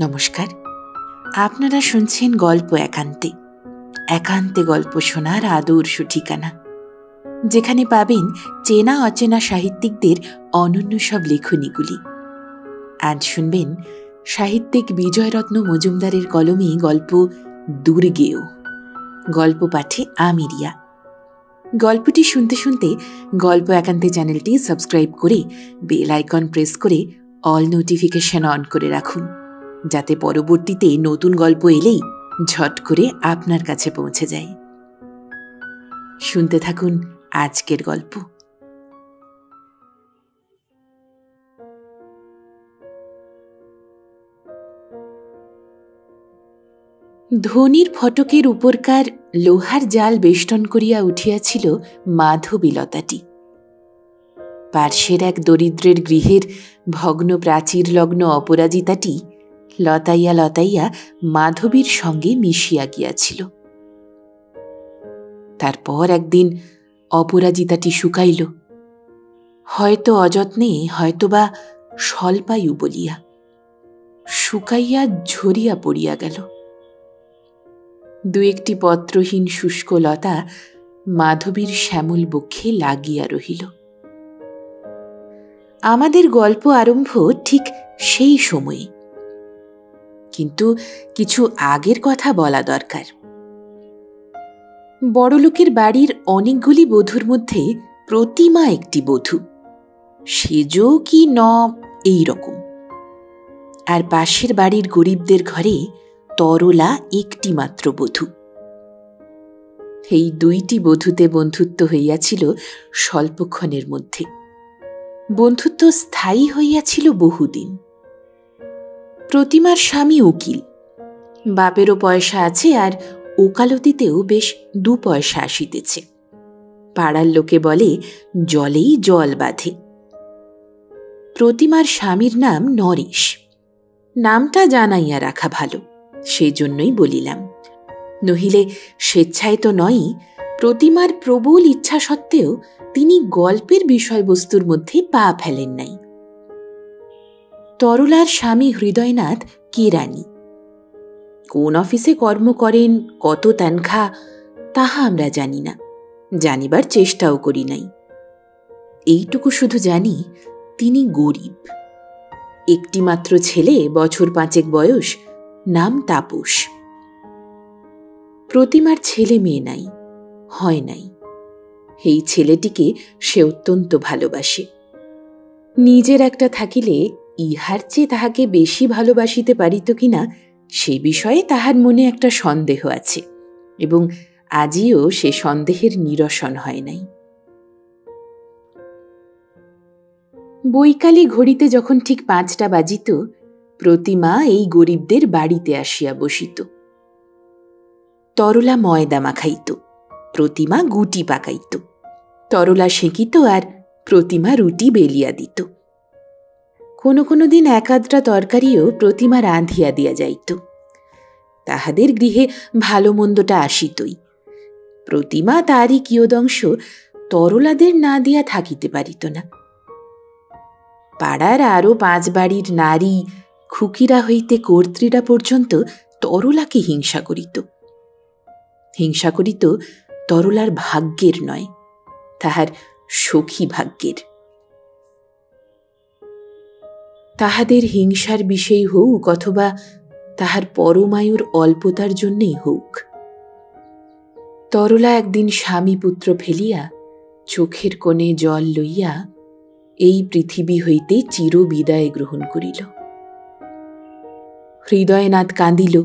নমস্কার, আপনারা শুনছেন গল্প একান্তে। একান্তে গল্প শোনার আদর্শ ঠিকানা, যেখানে পাবেন চেনা অচেনা সাহিত্যিকদের অনন্য সব লেখনীগুলি। আজ শুনবেন সাহিত্যিক বিজয়রত্ন মজুমদারের কলমে গল্প দুর্গেয়। গল্প পাঠে আমি রিয়া। গল্পটি শুনতে শুনতে গল্প একান্তে চ্যানেলটি সাবস্ক্রাইব করে বেল আইকন প্রেস করে অল নোটিফিকেশন অন করে রাখুন, যাতে পরবর্তীতে নতুন গল্প এলেই ঝট করে আপনার কাছে পৌঁছে যায়। শুনতে থাকুন আজকের গল্প। ধনির ফটকের উপরকার লোহার জাল বেষ্টন করিয়া উঠিয়াছিল মাধবীলতাটি। পার্শ্বের এক দরিদ্রের গৃহের ভগ্ন প্রাচীর লগ্ন অপরাজিতাটি লতাইয়া লতাইয়া মাধবীর সঙ্গে মিশিয়া গিয়াছিল। তারপর একদিন অপরাজিতাটি শুকাইল, হয়তো অযত্নে, হয়তোবা স্বল্পায়ু বলিয়া। শুকাইয়া ঝরিয়া পড়িয়া গেল। দু একটি পত্রহীন শুষ্ক লতা মাধবীর শ্যামল বক্ষে লাগিয়া রহিল। আমাদের গল্প আরম্ভ ঠিক সেই সময়ে, কিন্তু কিছু আগের কথা বলা দরকার। বড়লোকের বাড়ির অনেকগুলি বধূর মধ্যে প্রতিমা একটি বধূ, সেজ কি ন এই রকম। আর পাশের বাড়ির গরিবদের ঘরে তরলা একটি মাত্র বধূ। এই দুইটি বধূতে বন্ধুত্ব হইয়াছিল স্বল্পক্ষণের মধ্যে। বন্ধুত্ব স্থায়ী হইয়াছিল বহুদিন। প্রতিমার স্বামী উকিল, বাপেরও পয়সা আছে, আর ওকালতিতেও বেশ 2 পয়সা আসিতেছে। পাড়ার লোকে বলে জলেই জল বাঁধে। প্রতিমার স্বামীর নাম নরেশ। নামটা জানাইয়া রাখা ভালো, সেজন্যই বলিলাম। নহিলে স্বেচ্ছায় তো নয়ই, প্রতিমার প্রবল ইচ্ছা সত্ত্বেও তিনি গল্পের বিষয়বস্তুর মধ্যে পা ফেলেন নাই। তরলার স্বামী হৃদয়নাথ কেরানি। কোন অফিসে কর্ম করেন, কত তানখা, তাহা আমরা জানি না, জানিবার চেষ্টাও করি নাই। এইটুকু শুধু জানি, তিনি গরিব। একটি মাত্র ছেলে, বছর 5 বয়স, নাম তাপস। প্রতিমার ছেলে মেয়ে নাই, হয় নাই। এই ছেলেটিকে সে অত্যন্ত ভালোবাসে। নিজের একটা থাকিলে ইহার চেয়ে তাহাকে বেশি ভালোবাসিতে পারিত কিনা সে বিষয়ে তাহার মনে একটা সন্দেহ আছে, এবং আজিও সে সন্দেহের নিরসন হয় নাই। বৈকালে ঘড়িতে যখন ঠিক 5টা বাজিত, প্রতিমা এই গরিবদের বাড়িতে আসিয়া বসিত। তরলা ময়দা মাখাইত, প্রতিমা গুটি পাকাইত। তরলা সেঁকিত, আর প্রতিমা রুটি বেলিয়া দিত। কোনো কোনো দিন 1-আধটা তরকারিও প্রতিমা রাঁধিয়া দিয়া যাইত। তাহাদের গৃহে ভালো মন্দটা আসিতই। প্রতিমা তারই কিয়দংশ তরলাদের না দিয়া থাকিতে পারিত না। পাড়ার আরো 5 বাড়ির নারী, খুকিরা হইতে কর্ত্রীরা পর্যন্ত তরলাকে হিংসা করিত। হিংসা করিত তরলার ভাগ্যের নয়, তাহার সখী ভাগ্যের। তাহাদের হিংসার বিষয় হউক, অথবা তাহার পরমায়ুর অল্পতার জন্যেই হউক, তরলা একদিন স্বামী পুত্র ফেলিয়া, চোখের কোণে জল লইয়া এই পৃথিবী হইতে চির বিদায় গ্রহণ করিল। হৃদয়নাথ কাঁদিল,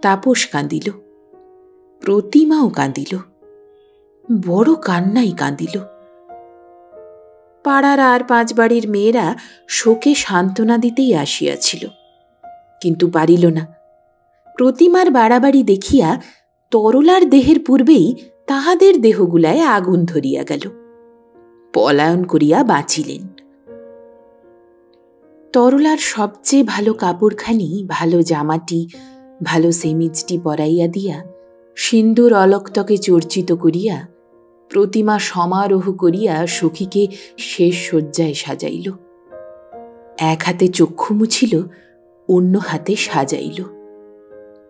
তাপস কাঁদিল, প্রতিমাও কাঁদিল, বড় কান্নাই কাঁদিল। পাড়ার আর 5 বাড়ির মেয়েরা শোকে সান্ত্বনা দিতেই আসিয়াছিল, কিন্তু পারিল না। প্রতিমার বাড়াবাড়ি দেখিয়া তরলার দেহের পূর্বেই তাহাদের দেহগুলায় আগুন ধরিয়া গেল। পলায়ন করিয়া বাঁচিলেন। তরলার সবচেয়ে ভালো কাপড়খানি, ভালো জামাটি, ভালো সেমিজটি পরাইয়া দিয়া, সিন্দুর অলক্তকে চর্চিত করিয়া, প্রতিমা সমারোহ করিয়া সখীকে শেষ শয্যায় সাজাইল। এক হাতে চক্ষু মুছিল, অন্য হাতে সাজাইল।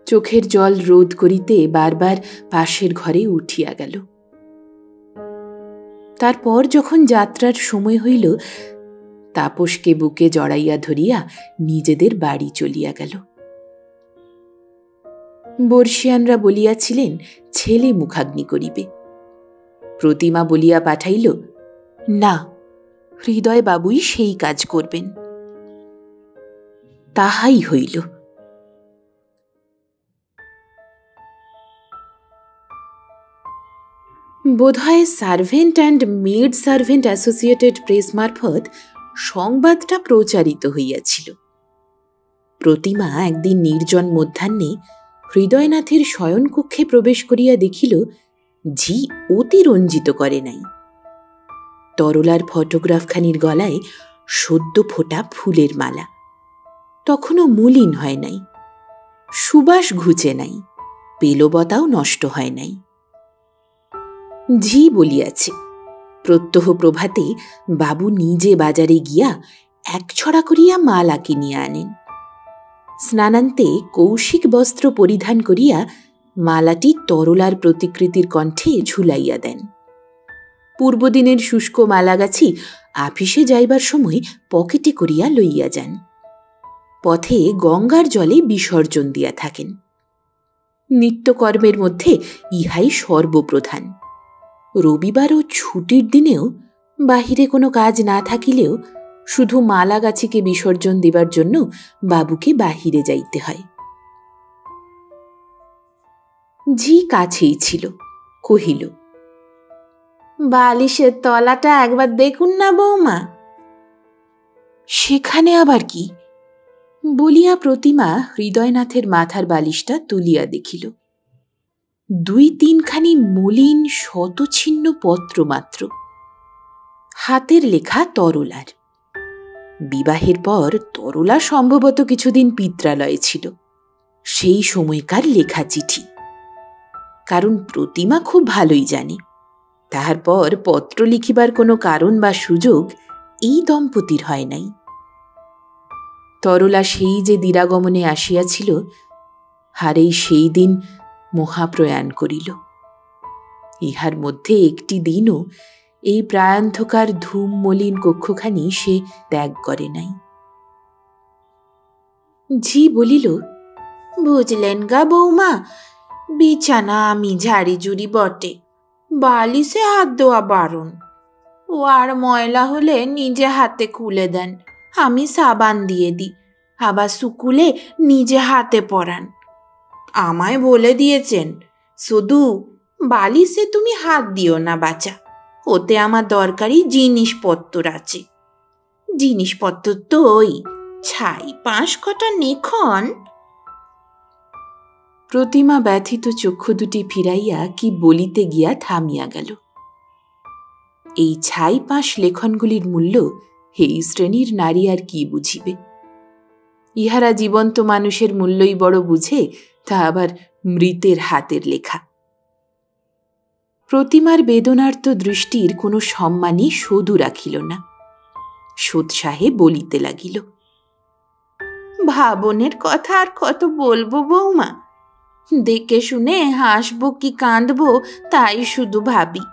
চোখের জল রোধ করিতে বারবার পাশের ঘরে উঠিয়া গেল। তারপর যখন যাত্রার সময় হইল, তাপসকে বুকে জড়াইয়া ধরিয়া নিজেদের বাড়ি চলিয়া গেল। বর্ষিয়ানরা বলিয়াছিলেন ছেলে মুখাগ্নি করিবে। প্রতিমা বলিয়া পাঠাইল, না, হৃদয় বাবুই সেই কাজ করবেন। তাহাই হইল। বোধহয় servant and maid servant associated press মারফত সংবাদটা প্রচারিত হইয়াছিল। প্রতিমা একদিন নির্জন মধ্যাহ্নে হৃদয়নাথের শয়নকক্ষে প্রবেশ করিয়া দেখিল ঝি অতি রঞ্জিত করে নাই। তরলার ফটোগ্রাফখানির গলায় সদ্য ফোটা ফুলের মালা, তখনও মলিন হয় নাই, সুবাস ঘুচে নাই, পেলবতাও নষ্ট হয় নাই। ঝি বলিয়াছে প্রত্যহ প্রভাতে বাবু নিজে বাজারে গিয়া এক ছড়া করিয়া মালা কিনিয়া আনেন। স্নানান্তে কৌশিক বস্ত্র পরিধান করিয়া মালাটি তরলার প্রতিকৃতির কণ্ঠে ঝুলাইয়া দেন। পূর্বদিনের শুষ্ক মালাগাছি আপিসে যাইবার সময় পকেটে করিয়া লইয়া যান। পথে গঙ্গার জলে বিসর্জন দিয়া থাকেন। নিত্যকর্মের মধ্যে ইহাই সর্বপ্রধান। রবিবার ও ছুটির দিনেও বাহিরে কোনো কাজ না থাকিলেও শুধু মালাগাছিকে বিসর্জন দেবার জন্য বাবুকে বাহিরে যাইতে হয়। ঝি কাছেই ছিল, কহিল, বালিশের তলাটা একবার দেখুন না বৌমা। সেখানে আবার কি? বলিয়া প্রতিমা হৃদয়নাথের মাথার বালিশটা তুলিয়া দেখিল। 2-3খানি মলিন শতছিন্ন পত্র মাত্র, হাতের লেখা তরলার। বিবাহের পর তরলা সম্ভবত কিছুদিন পিত্রালয়ে ছিল, সেই সময়কার লেখা চিঠি। কারণ প্রতিমা খুব ভালোই জানে তাহার পর পত্র লিখিবার কোনো কারণ বা সুযোগ এই দম্পতির হয় নাই। তরলা সেই যে দিরাগমনে আসিয়াছিল, হারেই সেই দিন মহাপ্রয়াণ করিল। ইহার মধ্যে একটি দিনও এই প্রায়ান্ধকার ধূম মলিন কক্ষখানি সে ত্যাগ করে নাই। ঝি বলিল, বুঝলেন গা বৌমা, বিছানা আমি ঝাড়ি জুড়ি বটে, বালিশে হাত দেওয়া বারণ। ও আর ময়লা হলে নিজে হাতে খুলে দেন, আমি সাবান দিয়ে দিই, আবার শুকুলে নিজে হাতে পরান। আমায় বলে দিয়েছেন, শুধু বালিশে তুমি হাত দিও না বাছা, ওতে আমার দরকারি জিনিসপত্র আছে। জিনিসপত্র তো ওই ছাই 5 কটা নেখন। প্রতিমা ব্যথিত চক্ষু দুটি ফিরাইয়া কি বলিতে গিয়া থামিয়া গেল। এই ছাই 5 লেখনগুলির মূল্য এই শ্রেণীর নারী আর কি বুঝিবে? ইহারা জীবন্ত মানুষের মূল্যই বড় বুঝে, তা আবার মৃতের হাতের লেখা। প্রতিমার বেদনার্ত দৃষ্টির কোনো সম্মানই শোধু রাখিল না। সোৎসাহে বলিতে লাগিল, ভাবনের কথা আর কত বলবো বৌমা, দেখে শুনে হাসবো কি কাঁদবো তাই শুধু ভাবি।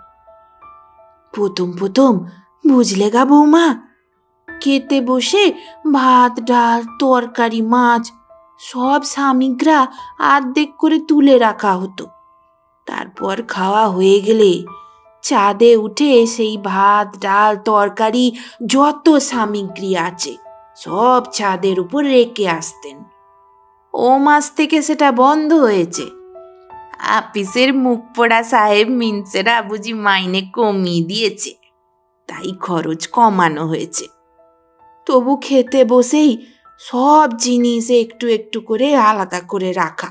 প্রথম বুঝলে গা বৌমা, খেতে বসে ভাত ডাল তরকারি মাছ সব সামগ্রা আর্ধেক করে তুলে রাখা হতো। তারপর খাওয়া হয়ে গেলে ছাদে উঠে সেই ভাত ডাল তরকারি যত সামগ্রী আছে সব ছাদের উপর রেখে আসতেন। ও মাস থেকে সেটা বন্ধ হয়েছে। আপিসের মুখ পোড়া সাহেব মিনসেরা বুঝি মাইনে কমিয়ে দিয়েছে, তাই খরচ কমানো হয়েছে। তবু খেতে বসেই সব জিনিস একটু একটু করে আলাদা করে রাখা।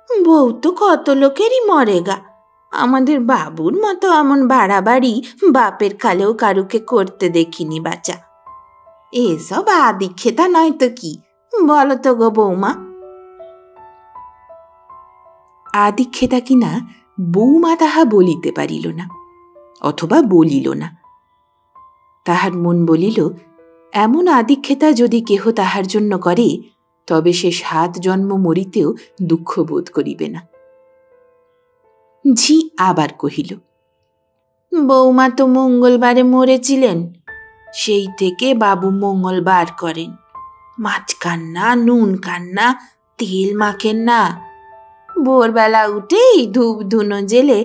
বউ তো কত লোকেরই মরেগা, আমাদের বাবুর মতো এমন বাড়াবাড়ি বাপের কালেও কারুকে করতে দেখিনি বাচ্চা। এসব আদিক্ষেতা নয় তো কি, বলো তো গো বৌমা? আদিক্ষেতা কিনা বৌমা তাহা বলিতে পারিল না, অথবা বলিল না। তাহার মন বলিল, এমন আদিক্ষেতা যদি কেহ তাহার জন্য করে, তবে সে 7 জন্ম মরিতেও দুঃখ বোধ করিবে না। ঝি আবার কহিল, বৌমা তো মঙ্গলবারে মরেছিলেন, সেই থেকে বাবু মঙ্গলবার করেন। মাছ খান না, নুন খান না, তেল মাখেন না। ভোরবেলা উঠেই ধূপ ধুনো জেলে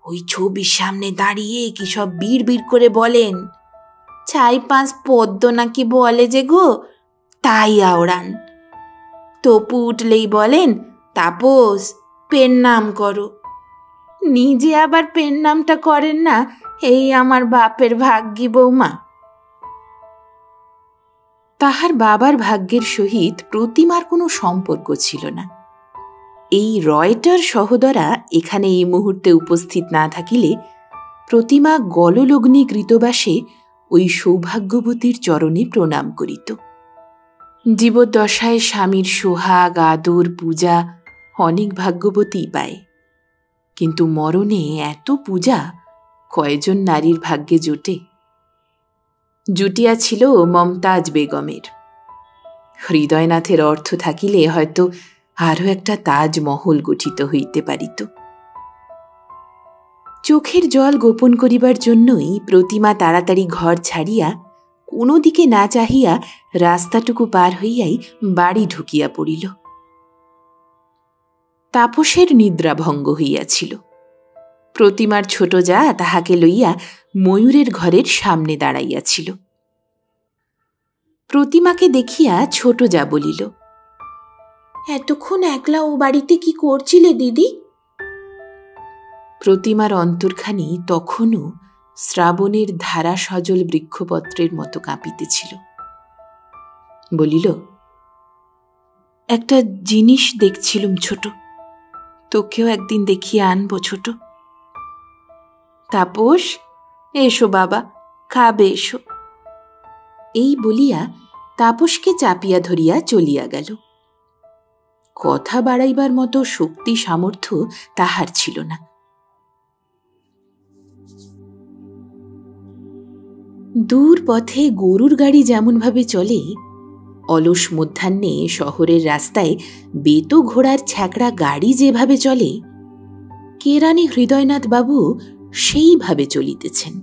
ওই ছবির সামনে দাঁড়িয়ে কি সব বিড় বিড় করে বলেন। 4-5 পদ্ম নাকি বলে যে গো, তাই আওড়ান। তপু উঠলেই বলেন, তাপস পেন নাম করো। নিজে আবার পেন নামটা করেন না, এই আমার বাপের ভাগ্যি বৌমা। তাহার বাবার ভাগ্যের সহিত প্রতিমার কোনো সম্পর্ক ছিল না। এই রয়টার সহোদরা এখানে এই মুহূর্তে উপস্থিত না থাকিলে প্রতিমা গললগ্নি কৃতবাসে ওই সৌভাগ্যবতীর চরণে প্রণাম করিত। জীবদ্দশায় স্বামীর সোহাগ, আদর, পূজা অনেক ভাগ্যবতী পায়, কিন্তু মরণে এত পূজা কয়জন নারীর ভাগ্যে জোটে? জুটিয়াছিল মমতাজ বেগমের। হৃদয়নাথের অর্থ থাকিলে হয়তো আরও একটা তাজমহল গঠিত হইতে পারিত। চোখের জল গোপন করিবার জন্যই প্রতিমা তাড়াতাড়ি ঘর ছাড়িয়া কোনো দিকে না চাহিয়া রাস্তাটুকু পার হইয়াই বাড়ি ঢুকিয়া পড়িল। তাপসের নিদ্রাভঙ্গ হইয়াছিল। প্রতিমার ছোট জা তাহাকে লইয়া ময়ূরের ঘরের সামনে দাঁড়াইয়াছিল। প্রতিমাকে দেখিয়া ছোট জা বলিল, এতক্ষণ একলা ও বাড়িতে কি করছিলে দিদি? প্রতিমার অন্তর্খানি তখনও শ্রাবণের ধারা সজল বৃক্ষপত্রের মতো কাঁপিতেছিল। বলিল, একটা জিনিস দেখছিলুম ছোট, তোকেও একদিন দেখিয়ে আনবো ছোট। তাপস, এসো বাবা, খাবে এসো। এই বলিয়া তাপসকে চাপিয়া ধরিয়া চলিয়া গেল। কথা বাড়াইবার মতো শক্তি সামর্থ্য তাহার ছিল না। দূর পথে গরুর গাড়ি যেমনভাবে চলে, অলস মধ্যাহ্নে শহরের রাস্তায় বেতো ঘোড়ার ছ্যাকড়া গাড়ি যেভাবে চলে, কেরানি হৃদয়নাথ বাবু সেইভাবে চলিতেছেন।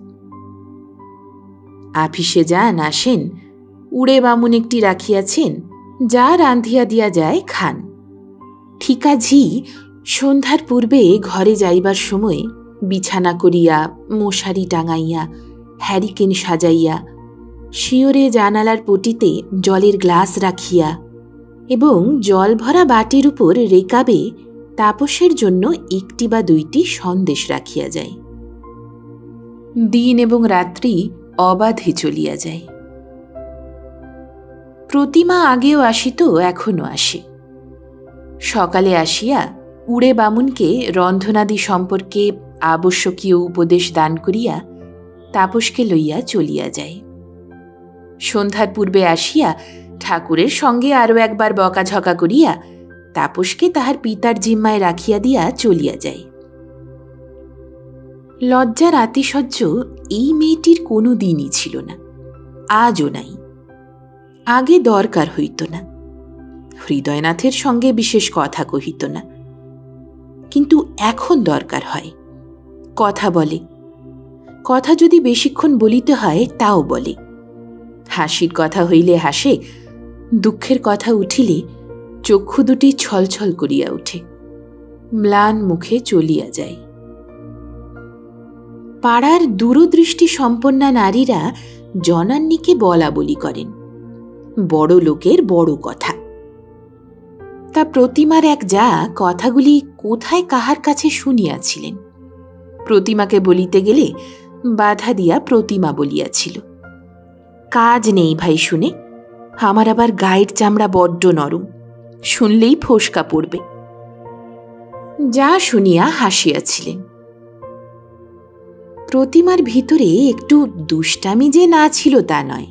আফিসে যান আসেন, উড়ে বামুন একটি রাখিয়াছেন, যা রান্ধিয়া দিয়া যায় খান। ঠিকা ঝি সন্ধ্যার পূর্বে ঘরে যাইবার সময় বিছানা করিয়া, মশারি টাঙাইয়া, হ্যারিকেন সাজাইয়া, শিওরে জানালার পটিতে জলের গ্লাস রাখিয়া এবং জল ভরা বাটির উপর রেকাবে তাপসের জন্য 1টি বা 2টি সন্দেশ রাখিয়া যায়। দিন এবং রাত্রি অবাধে চলিয়া যায়। প্রতিমা আগেও আসিত, এখনো আসে। সকালে আসিয়া উড়ে বামুনকে রন্ধনাদি সম্পর্কে আবশ্যকীয় উপদেশ দান করিয়া তাপসকে লইয়া চলিয়া যায়। সন্ধ্যার পূর্বে আসিয়া ঠাকুরের সঙ্গে আরও একবার বকাঝকা করিয়া তাপসকে তাহার পিতার জিম্মায় রাখিয়া দিয়া চলিয়া যায়। লজ্জার আতিশয্য এই মেয়েটির কোনো দিনই ছিল না, আজও নাই। আগে দরকার হইত না, হৃদয়নাথের সঙ্গে বিশেষ কথা কহিত না, কিন্তু এখন দরকার হয়। কথা বলে, কথা যদি বেশিক্ষণ বলিতে হয় তাও বলে। হাসির কথা হইলে হাসে, দুঃখের কথা উঠিলে চক্ষু দুটি ছলছল করিয়া উঠে, ম্লান মুখে চলিয়া যায়। পাড়ার দূরদৃষ্টি সম্পন্না নারীরা জনান্নিকে বলা বলি করেন, বড় লোকের বড় কথা। তা প্রতিমার এক যা কথাগুলি কোথায় কাহার কাছে শুনিয়াছিলেন। প্রতিমাকে বলিতে গেলে বাধা দিয়া প্রতিমা বলিয়াছিল, কাজ নেই ভাই শুনে, আমার আবার গায়ের চামড়া বড্ড নরম, শুনলেই ফোসকা পড়বে। যা শুনিয়া হাসিয়াছিলেন। প্রতিমার ভিতরে একটু দুষ্টামি যে না ছিল তা নয়।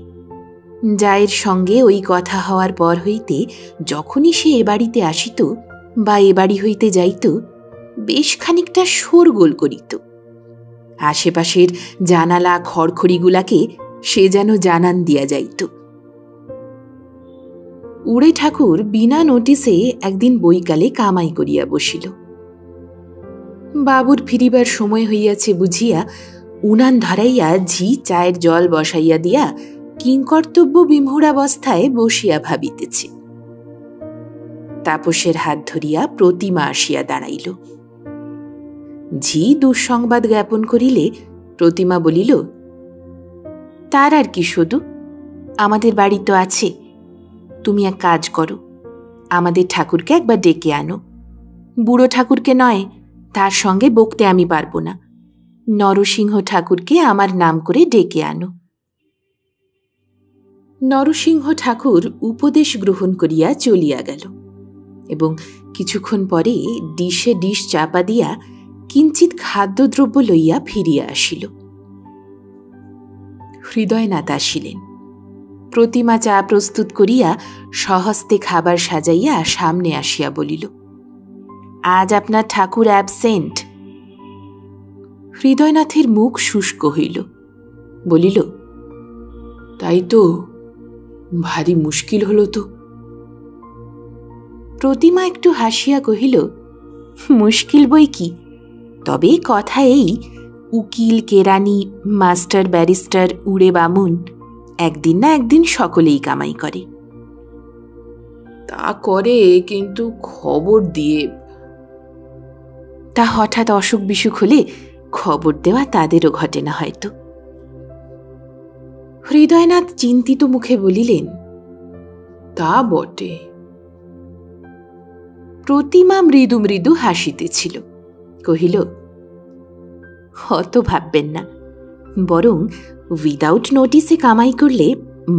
জায়ের সঙ্গে ওই কথা হওয়ার পর হইতে যখনই সে এ বাড়িতে আসিত বা এ বাড়ি হইতে যাইত, বেশ খানিকটা শোরগোল করিত। আশেপাশের জানালা খড়খড়িগুলাকে সে যেন জানান দিয়া যাইত। উড়ে ঠাকুর বিনা নোটিসে একদিন বৈকালে কামাই করিয়া বসিল। বাবুর ফিরিবার সময় হইয়াছে বুঝিয়া উনান ধরাইয়া ঝি চায়ের জল বসাইয়া দিয়া কিংকর্তব্য বিমূঢ়াবস্থায় বসিয়া ভাবিতেছে। তাপসের হাত ধরিয়া প্রতিমা আসিয়া দাঁড়াইল। ঝি দুঃসংবাদ জ্ঞাপন করিলে প্রতিমা বলিল, তার আর কি শুধু, আমাদের বাড়ি তো আছে। তুমি এক কাজ করো, আমাদের ঠাকুরকে একবার ডেকে আনো। বুড়ো ঠাকুরকে নয়, তার সঙ্গে বকতে আমি পারব না। নরসিংহ ঠাকুরকে আমার নাম করে ডেকে আনো। নরসিংহ ঠাকুর উপদেশ গ্রহণ করিয়া চলিয়া গেল এবং কিছুক্ষণ পরে ডিশে ডিশ চাপা দিয়া কিঞ্চিৎ খাদ্যদ্রব্য লইয়া ফিরিয়া আসিল। হৃদয়নাথ আসিলেন। প্রতিমা চা প্রস্তুত করিয়া স্বহস্তে খাবার সাজাইয়া সামনে আসিয়া বলিল, আজ আপনার ঠাকুর অ্যাবসেন্ট। হৃদয়নাথের মুখ শুষ্ক হইল। বলিল, তাই তো, ভারী মুশকিল হল তো। প্রতিমা একটু হাসিয়া কহিল, মুশকিল বই কি, তবে কথা এই, উকিল কেরানি মাস্টার ব্যারিস্টার উড়ে বামুন একদিন না একদিন সকলেই কামাই করে। তা করে, কিন্তু খবর দিয়ে। তা হঠাৎ অসুখ বিসুখ হলে খবর দেওয়া তাদেরও ঘটে না হয়তো। হৃদয়নাথ চিন্তিত মুখে বলিলেন, তা বটে। প্রতিমা মৃদু মৃদু হাসিতেছিল। কহিল, অত ভাববেন না, বরং উইদাউট নোটিসে কামাই করলে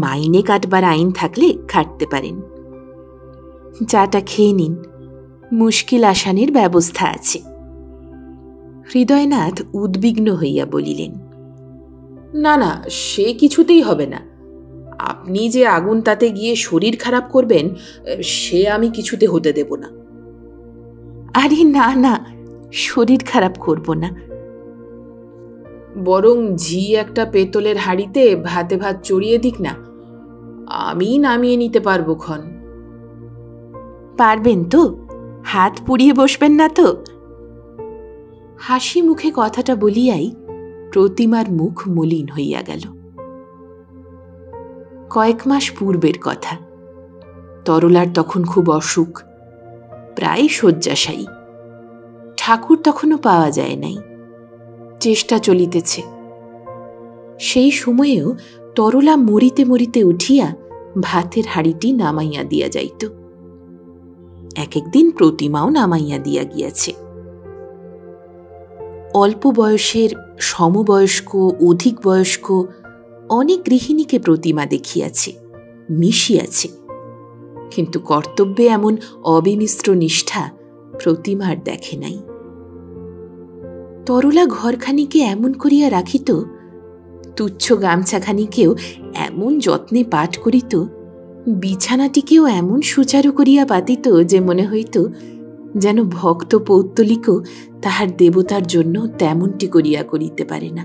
মাইনে কাটবার আইন থাকলে খাটতে পারেন। চাটা খেয়ে নিন, মুশকিল আসানের ব্যবস্থা আছে। হৃদয়নাথ উদ্বিগ্ন হইয়া বলিলেন, না না, সে কিছুতেই হবে না। আপনি যে আগুন তাতে গিয়ে শরীর খারাপ করবেন, সে আমি কিছুতে হতে দেব না। আরে না না, শরীর খারাপ করব না। বরং ঝি একটা পেতলের হাঁড়িতে ভাতে ভাত চড়িয়ে দিক না, আমি নামিয়ে নিতে পারবো ক্ষণ। পারবেন তো? হাত পুড়িয়ে বসবেন না তো? হাসি মুখে কথাটা বলিয়াই প্রতিমার মুখ মলিন হইয়া গেল। কয়েক মাস পূর্বের কথা। তরলার তখন খুব অসুখ, প্রায় শয্যাশায়ী। ঠাকুর তখনও পাওয়া যায় নাই, চেষ্টা চলিতেছে। সেই সময়েও তরলা মরিতে মরিতে উঠিয়া ভাতের হাঁড়িটি নামাইয়া দিয়া যাইত। এক একদিন প্রতিমাও নামাইয়া দিয়া গিয়াছে। অল্প বয়সের, সমবয়স্ক, অধিক বয়স্ক অনেক গৃহিণীকে প্রতিমা দেখিয়াছে, মিশিয়াছে, কিন্তু কর্তব্যে এমন অবিমিশ্র নিষ্ঠা প্রতিমার দেখে নাই। তরলা ঘরখানিকে এমন করিয়া রাখিত, তুচ্ছ গামছাখানিকেও এমন যত্নে পাঠ করিত, বিছানাটিকেও এমন সুচারু করিয়া পাতিত যে মনে হইত যেন ভক্ত পৌত্তলিকও তাহার দেবতার জন্য তেমনটি করিয়া করিতে পারে না।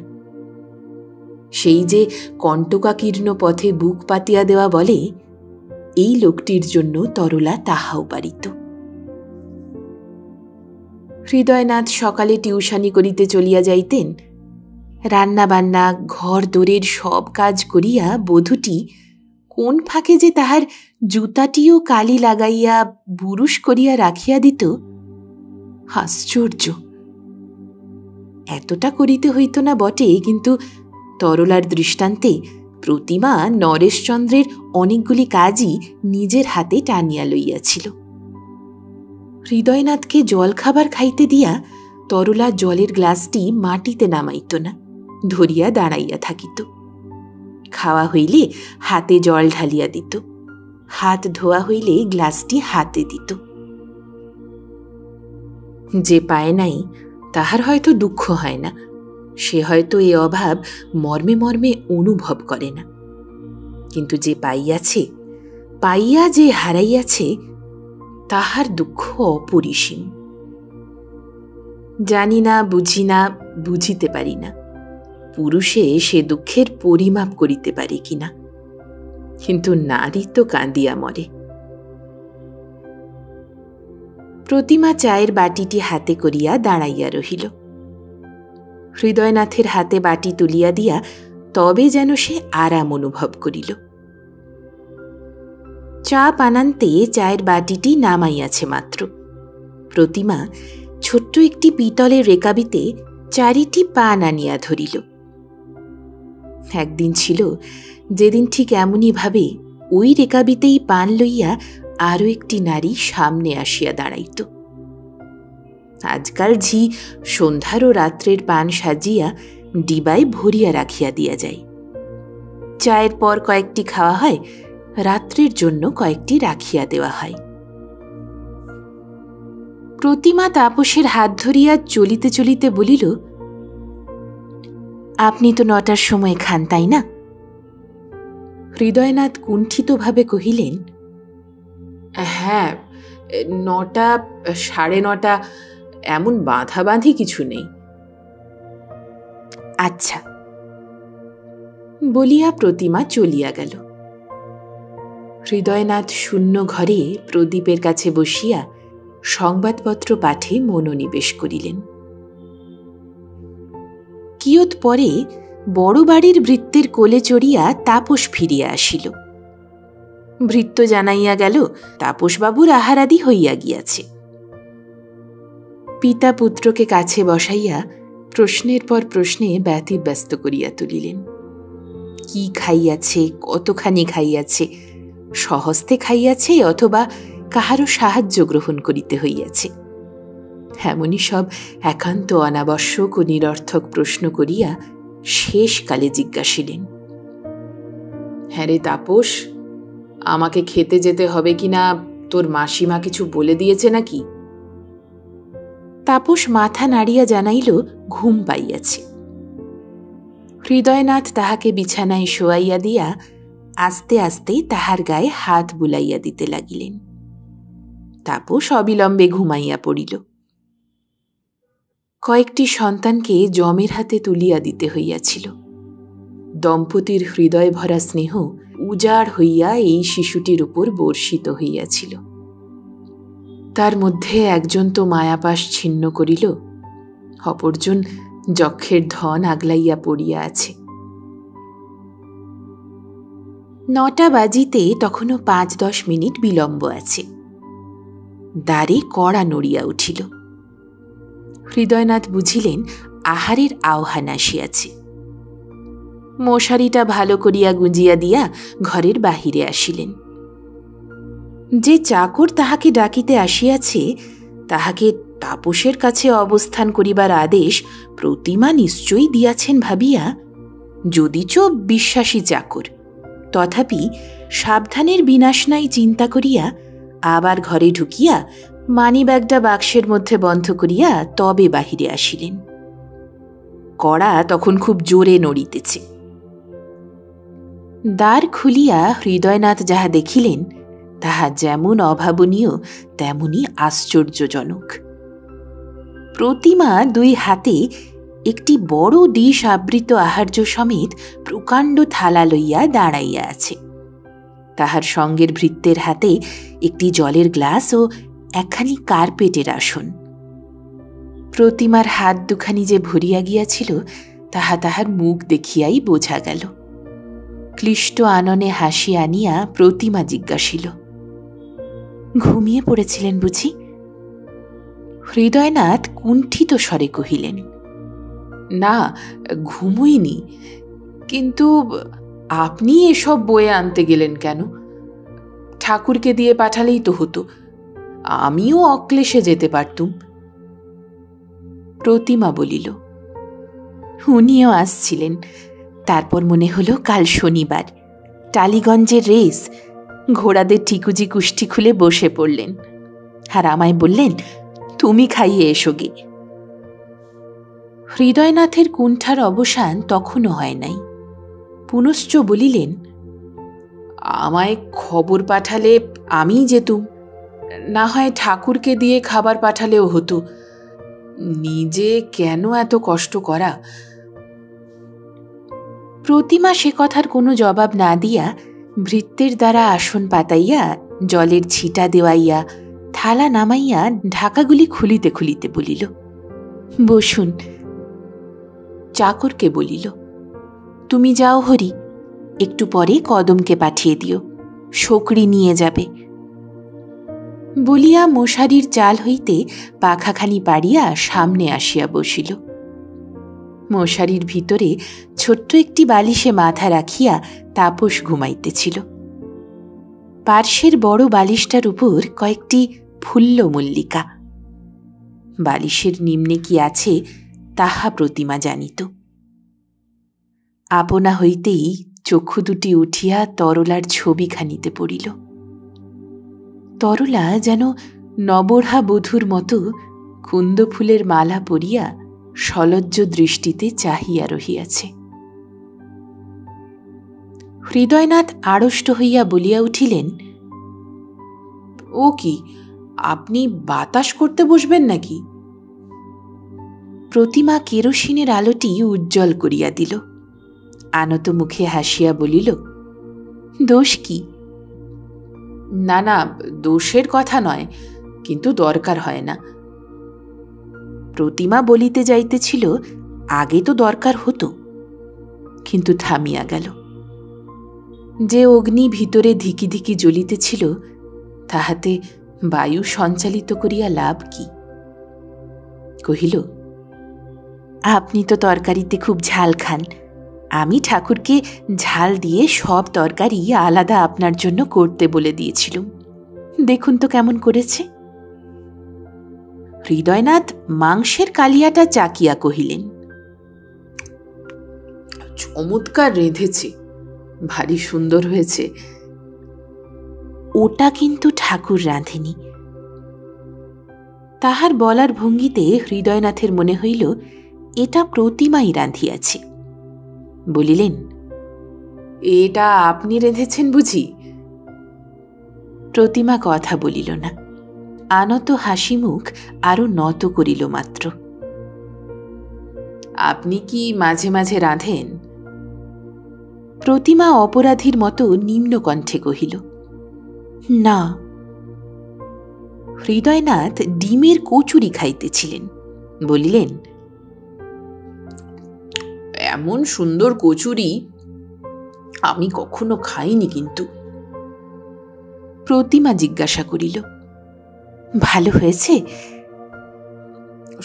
সেই যে কণ্টকাকীর্ণ পথে বুক পাতিয়া দেওয়া বলে, এই লোকটির জন্য তরলা তাহাও পারিত। হৃদয়নাথ সকালে টিউশনি করিতে চলিয়া যাইতেন। রান্না বান্না ঘর দোরের সব কাজ করিয়া বধূটি কোন ফাঁকে যে তাহার জুতাটিও কালি লাগাইয়া বুরুষ করিয়া রাখিয়া দিত, আশ্চর্য। এতটা করিতে হইত না বটে, কিন্তু তরলার দৃষ্টান্তে প্রতিমা নরেশচন্দ্রের অনেকগুলি কাজই নিজের হাতে টানিয়া লইয়াছিল। হৃদয়নাথকে জল খাবার খাইতে দিয়া তরলা জলের গ্লাসটি মাটিতে নামাইত না, ধরিয়া দাঁড়াইয়া থাকিত। খাওয়া হইলে হাতে জল ঢালিয়া দিত, হাত ধোয়া হইলে গ্লাসটি হাতে দিত। যে পায় নাই তাহার হয়তো দুঃখ হয় না, সে হয়তো এ অভাব মর্মে মর্মে অনুভব করে না, কিন্তু যে পাইয়াছে, পাইয়া যে হারাইয়াছে, তাহার দুঃখ অপরিসীম। জানি না, বুঝি না, বুঝিতে পারি না পুরুষে সে দুঃখের পরিমাপ করিতে পারে কিনা, কিন্তু নারী তো কাঁদিয়া মরে। প্রতিমা চায়ের বাটিটি হাতে করিয়া দাঁড়াইয়া রহিল। হৃদয়নাথের হাতে বাটি তুলিয়া দিয়া তবে যেন সে আরাম অনুভব করিল। চা পানান্তে চায়ের বাটিটি নামাইয়াছে মাত্র, প্রতিমা ছোট্ট একটি পিতলের রেকাবিতে 4টি পান আনিয়া ধরিল। একদিন ছিল যেদিন ঠিক এমনই ভাবে ওই রেকাবিতেই পান লইয়া আরও একটি নারী সামনে আসিয়া দাঁড়াইত। আজকাল ঝি সন্ধ্যার ও রাত্রের পান সাজিয়া ডিবায় ভরিয়া রাখিয়া দিয়া যায়। চায়ের পর কয়েকটি খাওয়া হয়, রাত্রের জন্য কয়েকটি রাখিয়া দেওয়া হয়। প্রতিমা তাপসের হাত ধরিয়া চলিতে চলিতে বলিল, আপনি তো 9টার সময় খান, তাই না? হৃদয়নাথ কুণ্ঠিতভাবে কহিলেন, হ্যাঁ, 9টা, 9:30, এমন বাঁধাবাঁধি কিছু নেই। আচ্ছা, বলিয়া প্রতিমা চলিয়া গেল। হৃদয়নাথ শূন্য ঘরে প্রদীপের কাছে বসিয়া সংবাদপত্র পাঠে মনোনিবেশ করিলেন। কিয়ৎ পরে বড় বাড়ির ভৃত্যের কোলে চড়িয়া তাপস ফিরিয়া আসিল। ভৃত্য জানাইয়া গেল তাপসবাবুর আহারাদি হইয়া গিয়াছে। পিতা পুত্রকে কাছে বসাইয়া প্রশ্নের পর প্রশ্নে ব্যতিব্যস্ত করিয়া তুলিলেন। কি খাইয়াছে, কতখানি খাইয়াছে, সহস্তে খাইয়াছে অথবা কাহারও সাহায্য গ্রহণ করিতে হইয়াছে, এমনই সব একান্ত অনাবশ্যক ও নিরর্থক প্রশ্ন করিয়া শেষকালে জিজ্ঞাসিলেন, হ্যাঁ রে তাপস, আমাকে খেতে যেতে হবে কিনা তোর মাসিমা কিছু বলে দিয়েছে নাকি? তাপস মাথা নাড়িয়া জানাইল ঘুম পাইয়াছে। হৃদয়নাথ তাহাকে বিছানায় শোয়াইয়া দিয়া আস্তে আস্তে তাহার গায়ে হাত বুলাইয়া দিতে লাগিলেন। তাপস অবিলম্বে ঘুমাইয়া পড়িল। কয়েকটি সন্তানকে যমের হাতে তুলিয়া দিতে হইয়াছিল। দম্পতির হৃদয় ভরা স্নেহ উজাড় হইয়া এই শিশুটির উপর বর্ষিত হইয়াছিল। তার মধ্যে একজন তো মায়াপাশ ছিন্ন করিল, অপরজন যক্ষের ধন আগলাইয়া পড়িয়া আছে। 9টা বাজিতে তখনও 5-10 মিনিট বিলম্ব আছে। দ্বারে কড়া নড়িয়া উঠিল। হৃদয়নাথ বুঝিলেন আহারের আহ্বান আসিয়াছে। মশারিটা ভালো করিয়া গুঁজিয়া দিয়া ঘরের বাহিরে আসিলেন। যে চাকর তাহাকে ডাকিতে আসিয়াছে তাহাকে তাপসের কাছে অবস্থান করিবার আদেশ প্রতিমা নিশ্চয়ই দিয়াছেন ভাবিয়া, যদিচ বিশ্বাসী চাকর, তথাপি সাবধানের বিনাশ নাই চিন্তা করিয়া আবার ঘরে ঢুকিয়া মানিব্যাগটা বাক্সের মধ্যে বন্ধ করিয়া তবে বাহিরে আসিলেন। কড়া তখন খুব জোরে নড়িতেছে। দ্বার খুলিয়া হৃদয়নাথ যাহা দেখিলেন তাহা যেমন অভাবনীয় তেমনি আশ্চর্যজনক। প্রতিমা 2 হাতে একটি বড় ডিশ আবৃত আহার্য সমেত প্রকাণ্ড থালা লইয়া দাঁড়াইয়া আছে। তাহার সঙ্গের ভৃত্যের হাতে একটি জলের গ্লাস ও একখানি কার্পেটের আসন। প্রতিমার হাত দুখানি যে ভরিয়া গিয়াছিল তাহা তাহার মুখ দেখিয়াই বোঝা গেল। ক্লিষ্ট আননে হাসি আনিয়া প্রতিমা জিজ্ঞাসিল, ঘুমিয়ে পড়েছিলেন বুঝি? হৃদয়নাথ কুণ্ঠিত স্বরে কহিলেন, না, ঘুমোইনি, কিন্তু আপনি এসব বয়ে আনতে গেলেন কেন? ঠাকুরকে দিয়ে পাঠালেই তো হতো, আমিও অক্লেশে যেতে পারতুম। প্রতিমা বলিল, উনিও আসছিলেন, তারপর মনে হলো কাল শনিবার, টালিগঞ্জের রেস, ঘোড়াদের ঠিকুজি কুষ্টি খুলে বসে পড়লেন, আর আমায় বললেন তুমি খাইয়ে এসো গে। হৃদয়নাথের কুণ্ঠার অবসান তখনও হয় নাই। পুনশ্চ বলিলেন, আমায় খবর পাঠালে আমি যেতুম, না হয় ঠাকুরকে দিয়ে খাবার পাঠালেও হতো, নিজে কেন এত কষ্ট করা? প্রতিমা সে কথার কোনো জবাব না দিয়া ভৃত্যের দ্বারা আসন পাতাইয়া জলের ছিটা দেওয়াইয়া থালা নামাইয়া ঢাকাগুলি খুলিতে খুলিতে বলিল, বসুন। চাকরকে বলিল, তুমি যাও হরি, একটু পরে কদমকে পাঠিয়ে দিও, শোকরি নিয়ে যাবে। বলিয়া মশারির চাল হইতে পাখাখানি পাড়িয়া সামনে আসিয়া বসিল। মশারির ভিতরে ছোট্ট একটি বালিশে মাথা রাখিয়া তাপস ঘুমাইতেছিল। পার্শ্বের বড় বালিশটার উপর কয়েকটি ফুল্ল মল্লিকা। বালিশের নিম্নে কি আছে তাহা প্রতিমা জানিত। আপনা হইতেই চক্ষু দুটি উঠিয়া তরলার ছবিখানিতে পড়িল। তরলা যেন নবঢ়া বধূর মতো কুন্দ ফুলের মালা পরিয়া সলজ্জ দৃষ্টিতে চাহিয়া রহিয়াছে। হৃদয়নাথ আড়ষ্ট হইয়া বলিয়া উঠিলেন, ও কি, আপনি বাতাস করতে বসবেন নাকি? প্রতিমা কেরোসিনের আলোটি উজ্জ্বল করিয়া দিল। আনত মুখে হাসিয়া বলিল, দোষ কি? না না, দোষের কথা নয়, কিন্তু দরকার হয় না। প্রতিমা বলিতে যাইতেছিল, আগে তো দরকার হতো, কিন্তু থামিয়া গেল। যে অগ্নি ভিতরে ধিকি ধিকি জ্বলিতেছিল, তাহাতে বায়ু সঞ্চালিত করিয়া লাভ কি? কহিল, আপনি তো তরকারিতে খুব ঝাল খান, আমি ঠাকুরকে ঝাল দিয়ে সব তরকারি আলাদা আপনার জন্য করতে বলে দিয়েছিলুম, দেখুন তো কেমন করেছে। হৃদয়নাথ মাংসের কালিয়াটা চাকিয়া কহিলেন, চমৎকার রেঁধেছে, ভারী সুন্দর হয়েছে। ওটা কিন্তু ঠাকুর রাঁধেনি। তাহার বলার ভঙ্গিতে হৃদয়নাথের মনে হইল এটা প্রতিমাই রাঁধিয়াছে। বলিলেন, এটা আপনি রেঁধেছেন বুঝি? প্রতিমা কথা বলিল না, আনত হাসি মুখ আরো নত করিল মাত্র। আপনি কি মাঝে মাঝে রাঁধেন? প্রতিমা অপরাধীর মতো নিম্ন কণ্ঠে কহিল, না। হৃদয়নাথ ডিমের কচুরি খাইতেছিলেন, বলিলেন, এমন সুন্দর কচুরি আমি কখনো খাইনি। কিন্তু প্রতিমা জিজ্ঞাসা করিল, ভালো হয়েছে?